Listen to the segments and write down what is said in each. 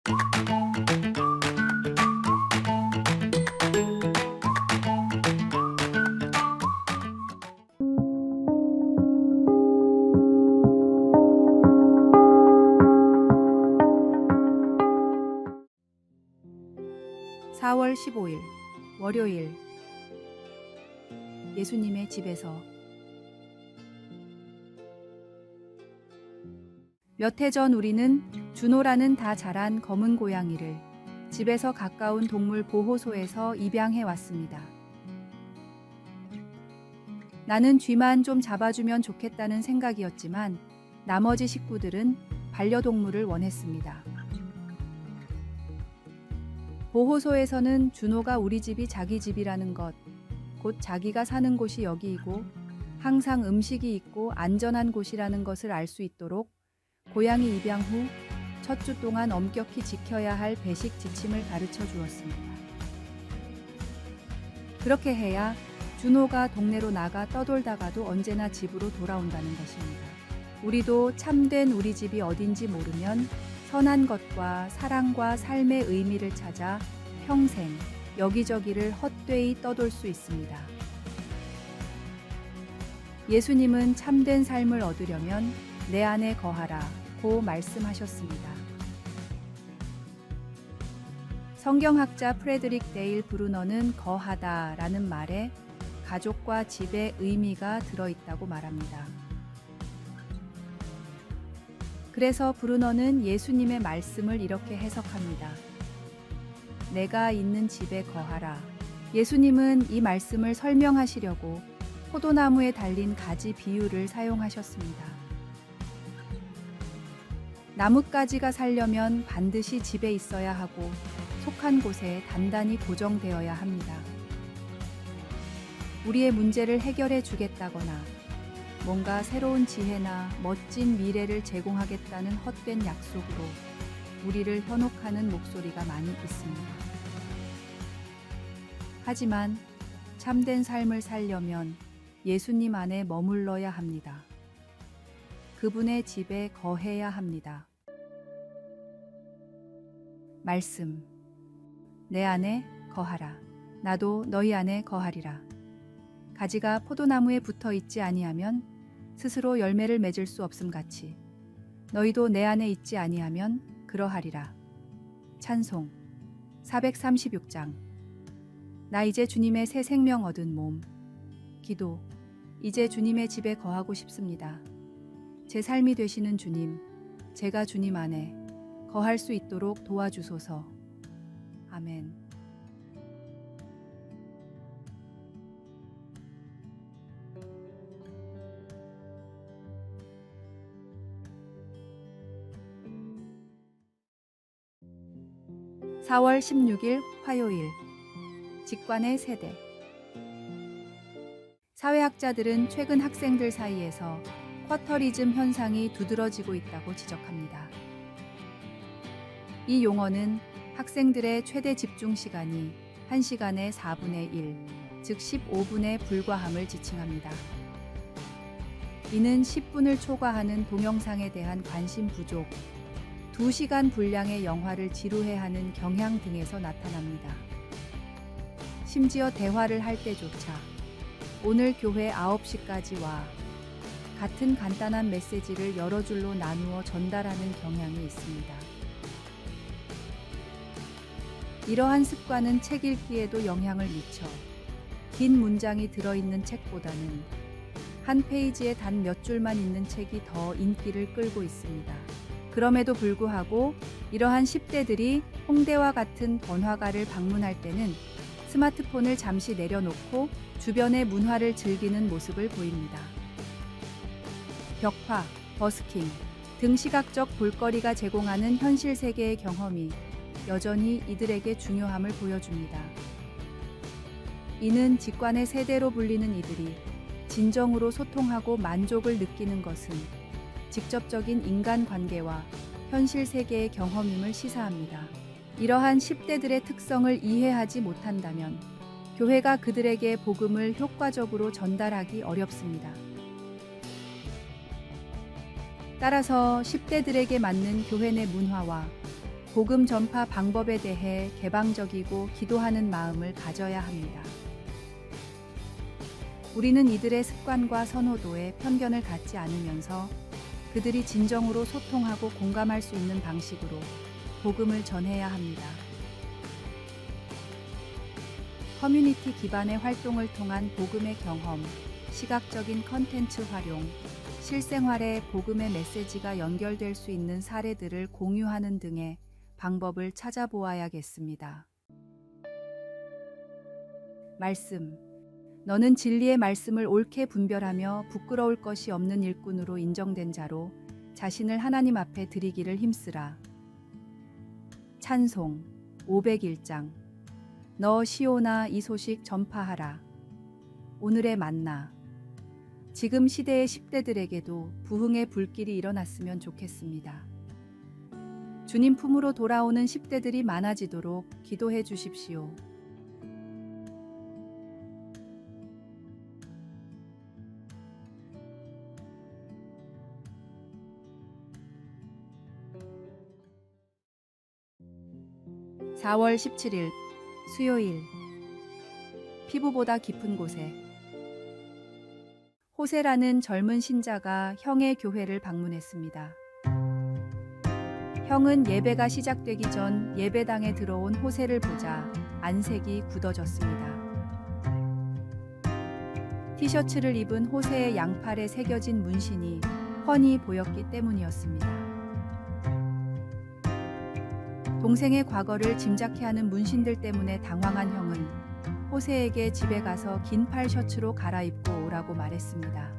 4월 15일 월요일 예수님의 집에서 몇 해 전 우리는 준호라는 다 자란 검은 고양이를 집에서 가까운 동물 보호소에서 입양해 왔습니다. 나는 쥐만 좀 잡아주면 좋겠다는 생각이었지만 나머지 식구들은 반려동물을 원했습니다. 보호소에서는 준호가 우리 집이 자기 집이라는 것, 곧 자기가 사는 곳이 여기이고 항상 음식이 있고 안전한 곳이라는 것을 알 수 있도록 고양이 입양 후 첫 주 동안 엄격히 지켜야 할 배식 지침을 가르쳐 주었습니다. 그렇게 해야 준호가 동네로 나가 떠돌다가도 언제나 집으로 돌아온다는 것입니다. 우리도 참된 우리 집이 어딘지 모르면 선한 것과 사랑과 삶의 의미를 찾아 평생 여기저기를 헛되이 떠돌 수 있습니다. 예수님은 참된 삶을 얻으려면 내 안에 거하라고 말씀하셨습니다. 성경학자 프레드릭 데일 브루너는 거하다라는 말에 가족과 집의 의미가 들어있다고 말합니다. 그래서 브루너는 예수님의 말씀을 이렇게 해석합니다. 내가 있는 집에 거하라. 예수님은 이 말씀을 설명하시려고 포도나무에 달린 가지 비유를 사용하셨습니다. 나뭇가지가 살려면 반드시 집에 있어야 하고 속한 곳에 단단히 고정되어야 합니다. 우리의 문제를 해결해 주겠다거나 뭔가 새로운 지혜나 멋진 미래를 제공하겠다는 헛된 약속으로 우리를 현혹하는 목소리가 많이 있습니다. 하지만 참된 삶을 살려면 예수님 안에 머물러야 합니다. 그분의 집에 거해야 합니다. 말씀. 내 안에 거하라. 나도 너희 안에 거하리라. 가지가 포도나무에 붙어 있지 아니하면 스스로 열매를 맺을 수 없음 같이 너희도 내 안에 있지 아니하면 그러하리라. 찬송 436장. 나 이제 주님의 새 생명 얻은 몸. 기도. 이제 주님의 집에 거하고 싶습니다. 제 삶이 되시는 주님, 제가 주님 안에 거할 수 있도록 도와주소서. 아멘. (4월 16일) 화요일 직관의 세대. 사회학자들은 최근 학생들 사이에서 쿼터리즘 현상이 두드러지고 있다고 지적합니다. 이 용어는 학생들의 최대 집중 시간이 1시간의 4분의 1, 즉 15분에 불과함을 지칭합니다. 이는 10분을 초과하는 동영상에 대한 관심 부족, 2시간 분량의 영화를 지루해하는 경향 등에서 나타납니다. 심지어 대화를 할 때조차 오늘 교회 9시까지 와 같은 간단한 메시지를 여러 줄로 나누어 전달하는 경향이 있습니다. 이러한 습관은 책 읽기에도 영향을 미쳐 긴 문장이 들어있는 책보다는 한 페이지에 단 몇 줄만 있는 책이 더 인기를 끌고 있습니다. 그럼에도 불구하고 이러한 10대들이 홍대와 같은 번화가를 방문할 때는 스마트폰을 잠시 내려놓고 주변의 문화를 즐기는 모습을 보입니다. 벽화, 버스킹 등 시각적 볼거리가 제공하는 현실 세계의 경험이 여전히 이들에게 중요함을 보여줍니다. 이는 직관의 세대로 불리는 이들이 진정으로 소통하고 만족을 느끼는 것은 직접적인 인간관계와 현실 세계의 경험임을 시사합니다. 이러한 10대들의 특성을 이해하지 못한다면 교회가 그들에게 복음을 효과적으로 전달하기 어렵습니다. 따라서 10대들에게 맞는 교회 내 문화와 복음 전파 방법에 대해 개방적이고 기도하는 마음을 가져야 합니다. 우리는 이들의 습관과 선호도에 편견을 갖지 않으면서 그들이 진정으로 소통하고 공감할 수 있는 방식으로 복음을 전해야 합니다. 커뮤니티 기반의 활동을 통한 복음의 경험, 시각적인 컨텐츠 활용, 실생활에 복음의 메시지가 연결될 수 있는 사례들을 공유하는 등의 방법을 찾아보아야겠습니다. 말씀. 너는 진리의 말씀을 옳게 분별하며 부끄러울 것이 없는 일꾼으로 인정된 자로 자신을 하나님 앞에 드리기를 힘쓰라. 찬송 501장. 너 시온아 이 소식 전파하라. 오늘의 만나. 지금 시대의 10대들에게도 부흥의 불길이 일어났으면 좋겠습니다. 주님 품으로 돌아오는 10대들이 많아지도록 기도해 주십시오. (4월 17일) 수요일. 피부보다 깊은 곳에. 호세라는 젊은 신자가 형의 교회를 방문했습니다. 형은 예배가 시작되기 전 예배당에 들어온 호세를 보자 안색이 굳어졌습니다. 티셔츠를 입은 호세의 양팔에 새겨진 문신이 훤히 보였기 때문이었습니다. 동생의 과거를 짐작케 하는 문신들 때문에 당황한 형은 호세에게 집에 가서 긴 팔 셔츠로 갈아입고 오라고 말했습니다.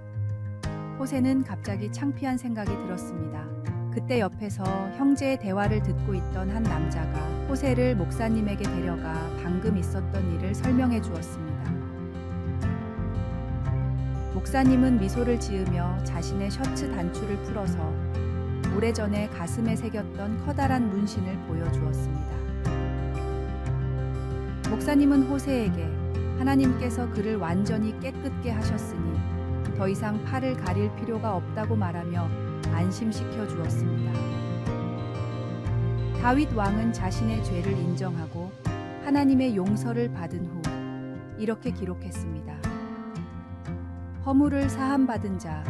호세는 갑자기 창피한 생각이 들었습니다. 그때 옆에서 형제의 대화를 듣고 있던 한 남자가 호세를 목사님에게 데려가 방금 있었던 일을 설명해 주었습니다. 목사님은 미소를 지으며 자신의 셔츠 단추를 풀어서 오래전에 가슴에 새겼던 커다란 문신을 보여주었습니다. 목사님은 호세에게 하나님께서 그를 완전히 깨끗게 하셨으니 더 이상 팔을 가릴 필요가 없다고 말하며 안심시켜 주었습니다. 다윗 왕은 자신의 죄를 인정하고 하나님의 용서를 받은 후 이렇게 기록했습니다. 허물을 사함받은 자,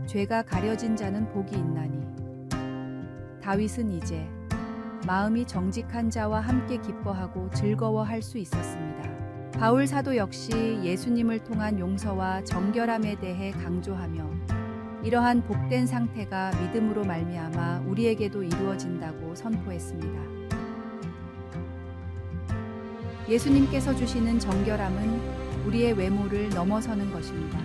죄가 가려진 자는 복이 있나니. 다윗은 이제 마음이 정직한 자와 함께 기뻐하고 즐거워할 수 있었습니다. 바울 사도 역시 예수님을 통한 용서와 정결함에 대해 강조하며 이러한 복된 상태가 믿음으로 말미암아 우리에게도 이루어진다고 선포했습니다. 예수님께서 주시는 정결함은 우리의 외모를 넘어서는 것입니다.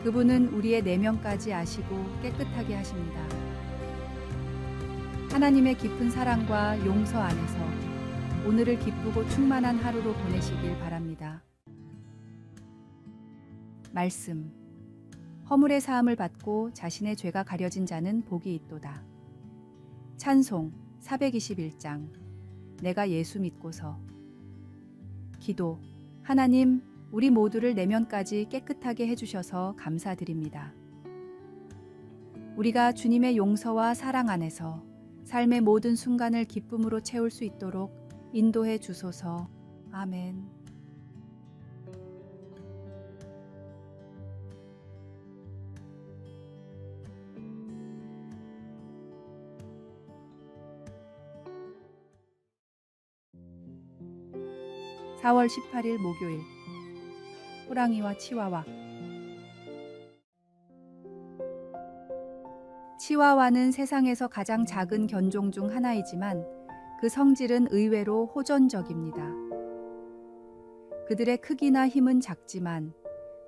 그분은 우리의 내면까지 아시고 깨끗하게 하십니다. 하나님의 깊은 사랑과 용서 안에서 오늘을 기쁘고 충만한 하루로 보내시길 바랍니다. 말씀. 허물의 사함을 받고 자신의 죄가 가려진 자는 복이 있도다. 찬송 421장. 내가 예수 믿고서. 기도. 하나님, 우리 모두를 내면까지 깨끗하게 해주셔서 감사드립니다. 우리가 주님의 용서와 사랑 안에서 삶의 모든 순간을 기쁨으로 채울 수 있도록 인도해 주소서. 아멘. (4월 18일) 목요일. 호랑이와 치와와. 치와와는 세상에서 가장 작은 견종 중 하나이지만 그 성질은 의외로 호전적입니다. 그들의 크기나 힘은 작지만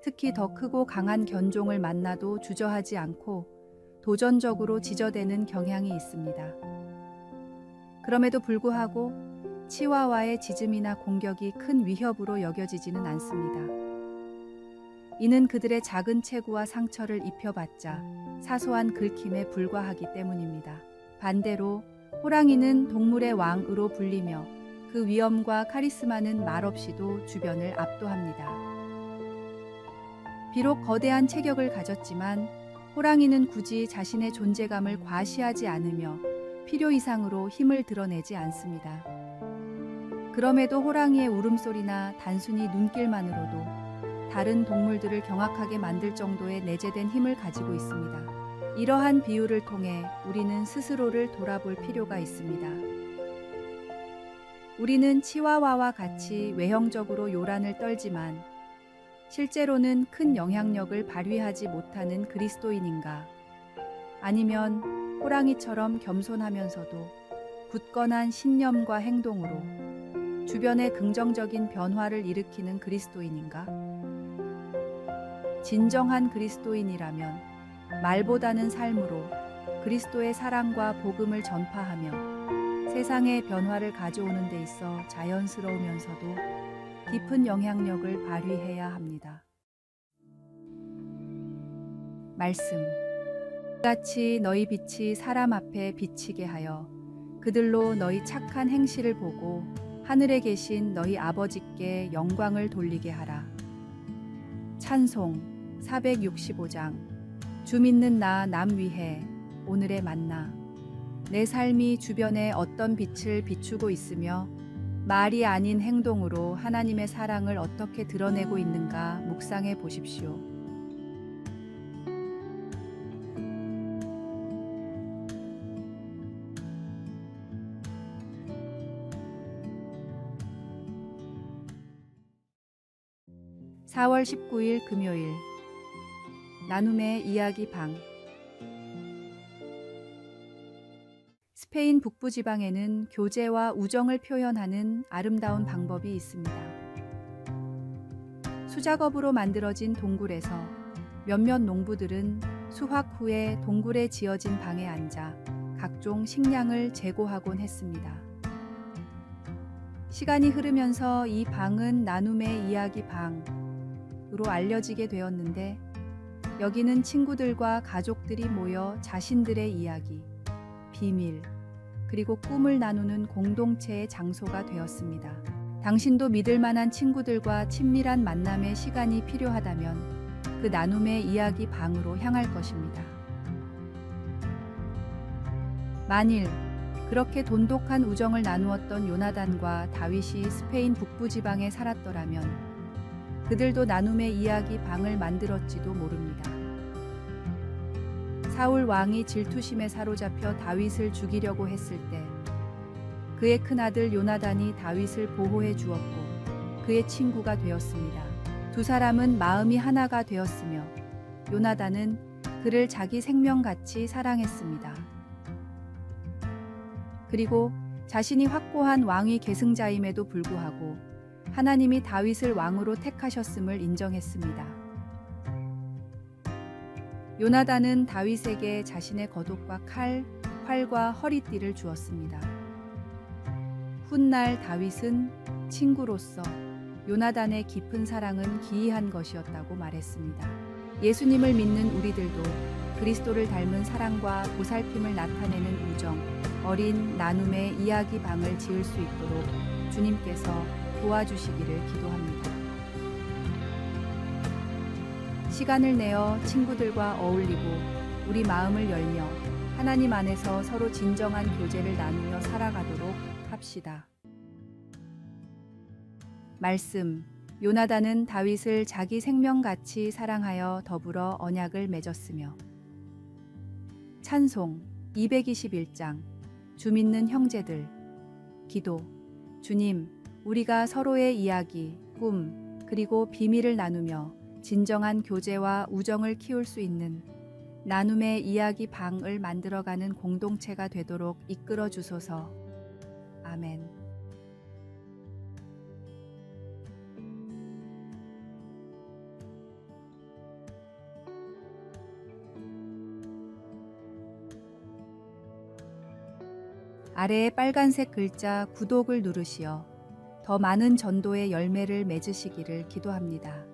특히 더 크고 강한 견종을 만나도 주저하지 않고 도전적으로 지저대는 경향이 있습니다. 그럼에도 불구하고 치와와의 짖음이나 공격이 큰 위협으로 여겨지지는 않습니다. 이는 그들의 작은 체구와 상처를 입혀봤자 사소한 긁힘에 불과하기 때문입니다. 반대로 호랑이는 동물의 왕으로 불리며 그 위엄과 카리스마는 말없이도 주변을 압도합니다. 비록 거대한 체격을 가졌지만 호랑이는 굳이 자신의 존재감을 과시하지 않으며 필요 이상으로 힘을 드러내지 않습니다. 그럼에도 호랑이의 울음소리나 단순히 눈길만으로도 다른 동물들을 경악하게 만들 정도의 내재된 힘을 가지고 있습니다. 이러한 비유를 통해 우리는 스스로를 돌아볼 필요가 있습니다. 우리는 치와와와 같이 외형적으로 요란을 떨지만 실제로는 큰 영향력을 발휘하지 못하는 그리스도인인가? 아니면 호랑이처럼 겸손하면서도 굳건한 신념과 행동으로 주변에 긍정적인 변화를 일으키는 그리스도인인가? 진정한 그리스도인이라면 말보다는 삶으로 그리스도의 사랑과 복음을 전파하며 세상의 변화를 가져오는 데 있어 자연스러우면서도 깊은 영향력을 발휘해야 합니다. 말씀. 같이 너희 빛이 사람 앞에 비치게 하여 그들로 너희 착한 행실을 보고 하늘에 계신 너희 아버지께 영광을 돌리게 하라. 찬송 465장. 주 믿는 나 남 위해 오늘의 만나. 내 삶이 주변에 어떤 빛을 비추고 있으며 말이 아닌 행동으로 하나님의 사랑을 어떻게 드러내고 있는가 묵상해 보십시오. (4월 19일) 금요일 나눔의 이야기 방. 스페인 북부 지방에는 교제와 우정을 표현하는 아름다운 방법이 있습니다. 수작업으로 만들어진 동굴에서 몇몇 농부들은 수확 후에 동굴에 지어진 방에 앉아 각종 식량을 재고하곤 했습니다. 시간이 흐르면서 이 방은 나눔의 이야기 방으로 알려지게 되었는데, 여기는 친구들과 가족들이 모여 자신들의 이야기, 비밀, 그리고 꿈을 나누는 공동체의 장소가 되었습니다. 당신도 믿을 만한 친구들과 친밀한 만남의 시간이 필요하다면 그 나눔의 이야기 방으로 향할 것입니다. 만일 그렇게 돈독한 우정을 나누었던 요나단과 다윗이 스페인 북부 지방에 살았더라면 그들도 나눔의 이야기 방을 만들었지도 모릅니다. 사울 왕이 질투심에 사로잡혀 다윗을 죽이려고 했을 때 그의 큰아들 요나단이 다윗을 보호해 주었고 그의 친구가 되었습니다. 두 사람은 마음이 하나가 되었으며 요나단은 그를 자기 생명같이 사랑했습니다. 그리고 자신이 확고한 왕위 계승자임에도 불구하고 하나님이 다윗을 왕으로 택하셨음을 인정했습니다. 요나단은 다윗에게 자신의 겉옷과 칼, 활과 허리띠를 주었습니다. 훗날 다윗은 친구로서 요나단의 깊은 사랑은 기이한 것이었다고 말했습니다. 예수님을 믿는 우리들도 그리스도를 닮은 사랑과 보살핌을 나타내는 우정, 어린 나눔의 이야기 방을 지을 수 있도록 주님께서 도와주시기를 기도합니다. 시간을 내어 친구들과 어울리고 우리 마음을 열며 하나님 안에서 서로 진정한 교제를 나누며 살아가도록 합시다. 말씀. 요나단은 다윗을 자기 생명같이 사랑하여 더불어 언약을 맺었으며. 찬송 221장. 주 믿는 형제들. 기도. 주님, 우리가 서로의 이야기, 꿈, 그리고 비밀을 나누며 진정한 교제와 우정을 키울 수 있는 나눔의 이야기 방을 만들어가는 공동체가 되도록 이끌어 주소서. 아멘. 아래의 빨간색 글자 구독을 누르시어 더 많은 전도의 열매를 맺으시기를 기도합니다.